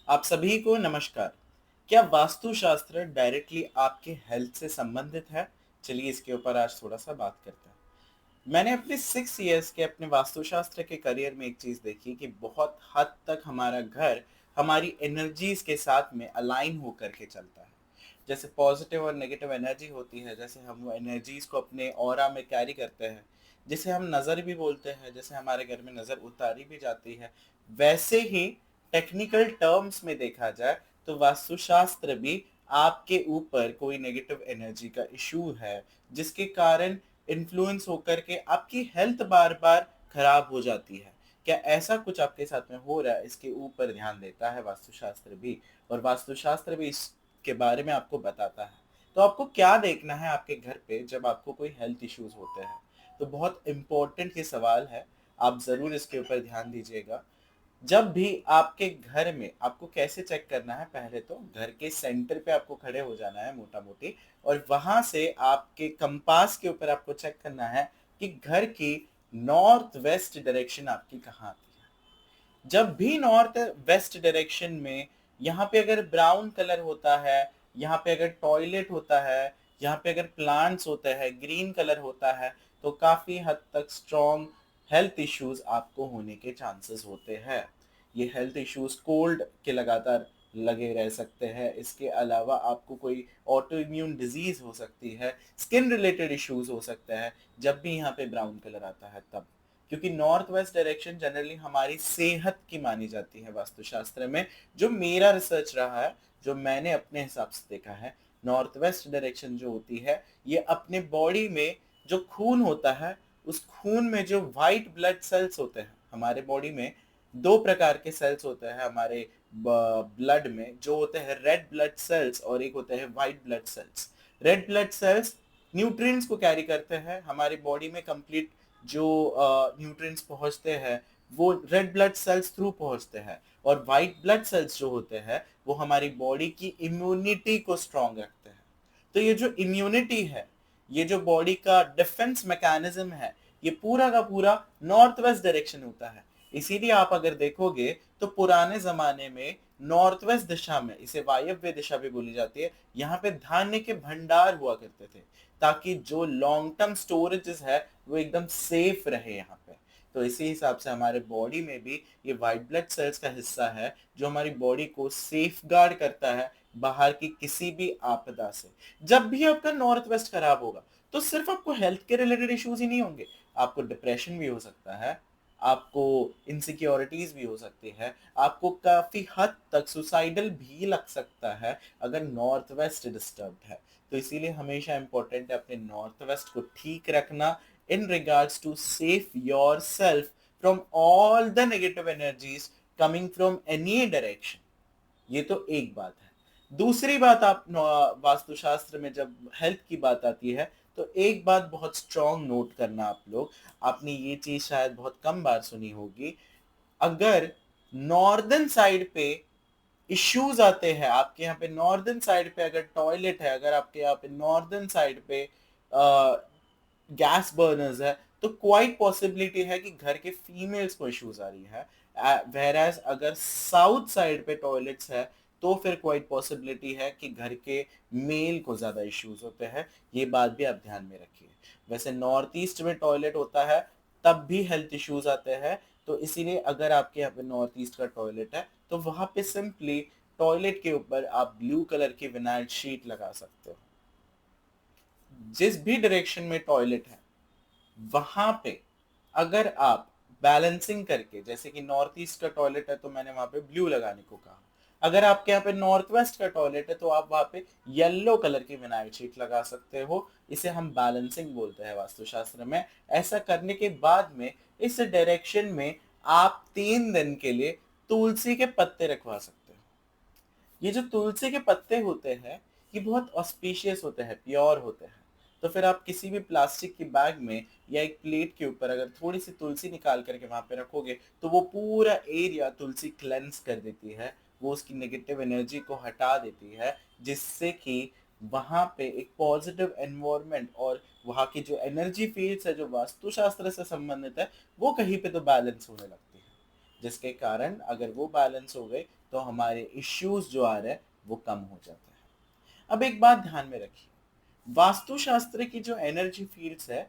आप सभी को नमस्कार। क्या वास्तुशास्त्र डायरेक्टली आपके हेल्थ से संबंधित है? चलिए इसके ऊपर आज थोड़ा-सा बात करते हैं। मैंने अपने 6 इयर्स के अपने वास्तुशास्त्र के करियर में एक चीज़ देखी कि बहुत हद तक हमारा घर हमारी एनर्जीज़ के साथ में अलाइन होकर के चलता है। जैसे पॉजिटिव और नेगेटिव एनर्जी होती है, जैसे हम वो एनर्जीज़ को अपने ऑरा में कैरी करते हैं, जिसे हम नज़र भी बोलते हैं, जैसे हमारे घर में नज़र उतारी भी जाती है, वैसे ही टेक्निकल टर्म्स में देखा जाए तो वास्तुशास्त्र भी आपके ऊपर कोई नेगेटिव एनर्जी का इश्यू है, जिसके कारण इन्फ्लुएंस होकर के आपकी हेल्थ बार-बार खराब हो जाती है। क्या ऐसा कुछ आपके साथ में हो रहा है? इसके ऊपर ध्यान देता है वास्तुशास्त्र भी और वास्तुशास्त्र भी इसके बारे में आपको बताता है। तो आपको क्या देखना है आपके घर पे जब आपको कोई हेल्थ इश्यूज़ होते हैं? तो बहुत इम्पोर्टेंट ये सवाल है, आप ज़रूर इसके ऊपर ध्यान दीजिएगा। जब भी आपके घर में आपको कैसे चेक करना है, पहले तो घर के सेंटर पे आपको खड़े हो जाना है मोटा-मोटी और वहाँ से आपके कंपास के ऊपर आपको चेक करना है कि घर की नॉर्थ वेस्ट डायरेक्शन आपकी कहाँ आती है। जब भी नॉर्थ वेस्ट डायरेक्शन में यहाँ पे अगर ब्राउन कलर होता है, यहाँ पे अगर टॉयलेट होता है, यहाँ पे अगर प्लांट्स होते हैं, ग्रीन कलर होता है, तो काफ़ी हद तक स्ट्रॉन्ग हेल्थ इश्यूज़ आपको होने के चांसेस होते हैं। ये हेल्थ इश्यूज़ कोल्ड के लगातार लगे रह सकते हैं। इसके अलावा आपको कोई ऑटो इम्यून डिज़ीज़ हो सकती है, स्किन रिलेटेड इश्यूज़ हो सकते हैं, जब भी यहाँ पे ब्राउन कलर आता है तब। क्योंकि नॉर्थ वेस्ट डायरेक्शन जनरली हमारी सेहत की मानी जाती है वास्तुशास्त्र में। जो मेरा रिसर्च रहा है, जो मैंने अपने हिसाब से देखा है, नॉर्थ वेस्ट डायरेक्शन जो होती है, ये अपने बॉडी में जो खून होता है, उस खून में जो व्हाइट ब्लड सेल्स होते हैं, हमारे बॉडी में 2 प्रकार के सेल्स होते हैं हमारे ब्लड में, जो होते हैं रेड ब्लड सेल्स और एक होते हैं white blood cells. Red blood cells nutrients को कैरी करते हैं, हमारी बॉडी में कंप्लीट जो न्यूट्रिएंट्स पहुँचते हैं, वो रेड ब्लड सेल्स थ्रू पहुँचते हैं और व्हाइट ब्लड सेल्स जो होते हैं, वो हमारी बॉडी की इम्यूनिटी को स्ट्रॉन्ग रखते हैं। तो ये जो इम्यूनिटी है, ये जो बॉडी का डिफेंस मैकेनिज्म है, ये पूरा का पूरा नॉर्थ वेस्ट डायरेक्शन होता है। इसीलिए आप अगर देखोगे तो पुराने ज़माने में नॉर्थ वेस्ट दिशा में, इसे वायव्य दिशा भी बोली जाती है, यहाँ पे धान्य के भंडार हुआ करते थे, ताकि जो लॉन्ग टर्म स्टोरेजेस है, वो एकदम सेफ रहे यहाँ पे। तो इसी हिसाब से हमारे बॉडी में भी ये व्हाइट ब्लड सेल्स का हिस्सा है, जो हमारी बॉडी को सेफगार्ड करता है बाहर की किसी भी आपदा से। जब भी आपका नॉर्थ वेस्ट खराब होगा, तो सिर्फ आपको हेल्थ के रिलेटेड इश्यूज ही नहीं होंगे, आपको डिप्रेशन भी हो सकता है, आपको इनसिक्योरिटीज भी हो सकती है, आपको काफी हद तक सुसाइडल भी लग सकता है अगर नॉर्थ वेस्ट डिस्टर्ब्ड है। तो इसीलिए हमेशा इंपॉर्टेंट है अपने नॉर्थ वेस्ट को ठीक रखना in regards to save yourself from all the negative energies coming from any direction। ये तो एक बात है। दूसरी बात, आप वास्तुशास्त्र में जब हेल्थ की बात आती है, तो एक बात बहुत स्ट्रांग नोट करना आप लोग, आपने ये चीज शायद बहुत कम बार सुनी होगी। अगर नॉर्दर्न साइड पे इश्यूज आते हैं, आपके यहाँ पे नॉर्दर्न साइड पे अगर टॉयलेट है, अगर आपके यहाँ पे नॉर्दर्न साइड पे गैस बर्नर्स है, तो क्वाइट पॉसिबिलिटी है कि घर के फीमेल्स को इश्यूज आ रही है। whereas अगर साउथ साइड पे टॉयलेट्स है, तो फिर क्वाइट पॉसिबिलिटी है कि घर के मेल को ज्यादा इश्यूज होते हैं। ये बात भी आप ध्यान में रखिए। वैसे नॉर्थ ईस्ट में टॉयलेट होता है, तब भी हेल्थ इश्यूज आते हैं। तो इसीलिए अगर आपके यहाँ पे नॉर्थ ईस्ट का टॉयलेट है, तो वहां पे सिंपली टॉयलेट के ऊपर आप ब्लू कलर की विनाइल शीट लगा सकते हो। जिस भी डायरेक्शन में टॉयलेट है, वहां पे अगर आप बैलेंसिंग करके, जैसे कि नॉर्थ ईस्ट का टॉयलेट है तो मैंने वहां पे ब्लू लगाने को कहा, अगर आपके यहाँ पे नॉर्थ वेस्ट का टॉयलेट है तो आप वहां पे येलो कलर की विनाइल शीट लगा सकते हो। इसे हम बैलेंसिंग बोलते हैं वास्तुशास्त्र में। ऐसा करने के बाद में इस डायरेक्शन में आप 3 दिन के लिए तुलसी के पत्ते रखवा सकते हो। ये जो तुलसी के पत्ते होते हैं, ये बहुत ऑस्पिशियस होते हैं, प्योर होते हैं। तो फिर आप किसी भी प्लास्टिक की बैग में या एक प्लेट के ऊपर अगर थोड़ी सी तुलसी निकाल करके वहां पे रखोगे, तो वो पूरा एरिया तुलसी क्लेंस कर देती है, वो उसकी नेगेटिव एनर्जी को हटा देती है, जिससे कि वहां पे एक पॉजिटिव एनवायरनमेंट और वहां की जो एनर्जी फील्ड्स है, जो वास्तुशास्त्र से संबंधित है, वो कहीं पे तो बैलेंस होने लगती है। जिसके कारण अगर वो बैलेंस हो गए तो हमारे इश्यूज जो आ रहे हैं वो कम हो जाते हैं। अब एक बात ध्यान में रखिए, वास्तुशास्त्र की जो एनर्जी फील्ड्स है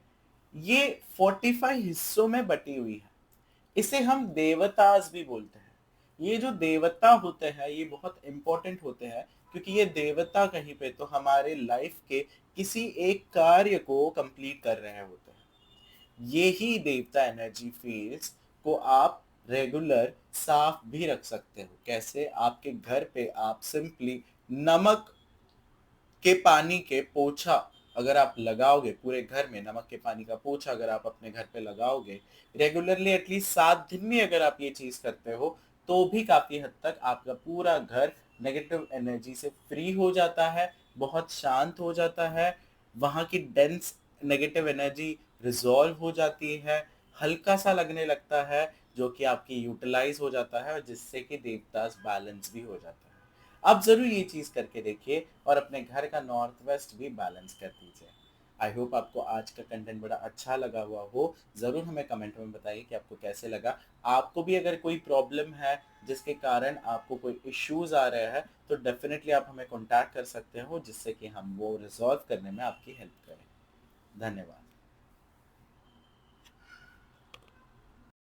ये 45 हिस्सों में बटी हुई है। इसे हम देवतास भी बोलते हैं। ये जो देवता होते हैं ये बहुत इंपॉर्टेंट होते हैं, क्योंकि ये देवता कहीं पे तो हमारे लाइफ के किसी एक कार्य को कंप्लीट कर रहे होते हैं। ये ही देवता एनर्जी फील्ड्स को आप रेगुलर साफ भी रख सकते हो। कैसे? आपके घर पे आप सिंपली नमक के पानी के पोछा अगर आप लगाओगे, पूरे घर में नमक के पानी का पोछा अगर आप अपने घर पे लगाओगे रेगुलरली, एटलीस्ट 7 दिन में अगर आप ये चीज करते हो, तो भी काफी हद तक आपका पूरा घर नेगेटिव एनर्जी से फ्री हो जाता है, बहुत शांत हो जाता है, वहां की डेंस नेगेटिव एनर्जी रिजॉल्व हो जाती है, हल्का सा लगने लगता है, जो कि आपकी यूटिलाइज हो जाता है और जिससे कि देवतास बैलेंस भी हो जाता है। आप ज़रूर ये चीज़ करके देखिए और अपने घर का नॉर्थ वेस्ट भी बैलेंस कर दीजिए। आई होप आपको आज का कंटेंट बड़ा अच्छा लगा हुआ हो। ज़रूर हमें कमेंट में बताइए कि आपको कैसे लगा। आपको भी अगर कोई प्रॉब्लम है जिसके कारण आपको कोई इश्यूज़ आ रहे हैं, तो डेफ़िनेटली आप हमें कॉन्टैक्ट कर सकते हो, जिससे कि हम वो रिज़ॉल्व करने में आपकी हेल्प करें। धन्यवाद।